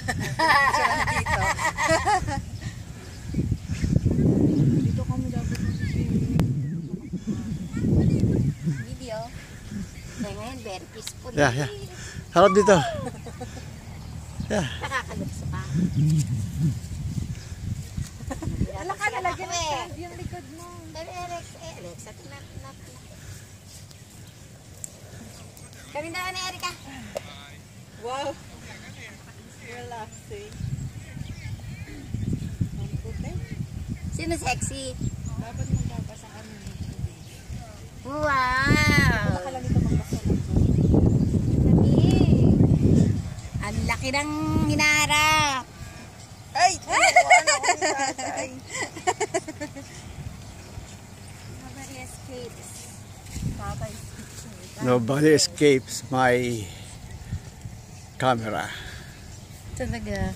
Dito. Dito kami dapat Video. Kaya ngayon, very peaceful. Yeah, yeah. Harap dito. Yeah. Nakakalukso pa. Wala ka nalagyan ng stand yung likod mo. Alexa, tingnan. Kami na ni Erika. Wow. Relaxing. Ang puti. Sino sexy? Dapat magbabasa kami. Wow! Nakala nito magbasa ng Ang laki ng hinaharap. ay! Ano ako ni tatay? Nobody escapes. Tatay. Nobody escapes my camera. Talaga.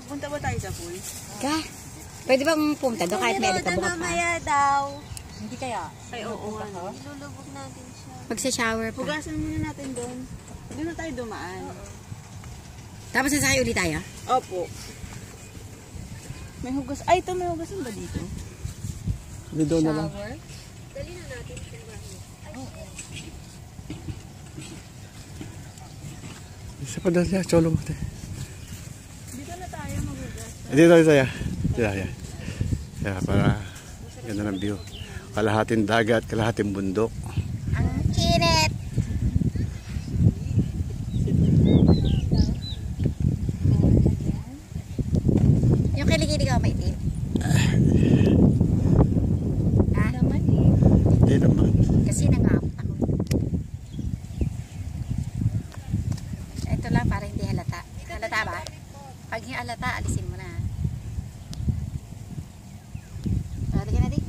Pupunta ba tayo sa pool? Ka? Pwede bang pumunta doon kahit may ka bukas pa? daw. Hindi kaya? Ay, oo nga. Ilulubog natin siya. Magsa-shower pa. Hugasan muna natin doon. Doon na tayo dumaan. Tapos sasakay ulit tayo? Opo. May hugas. Ay, ito may hugasan ba dito? Hindi doon na lang. Dali na natin siya. Isa pa doon siya. Cholo mo. Dito na tayo maghugas. Dito tayo. Yeah, yeah. Yeah, para ganda ng view. Kalahating dagat, kalahating bundok. Ang init! Yung kilikili ka maitim? Ha? Naman eh. Hindi naman. Kasi nangamot ako. Ito lang para hindi halata. Halata ba? Pag yung halata, alisin mo na. Halika na din.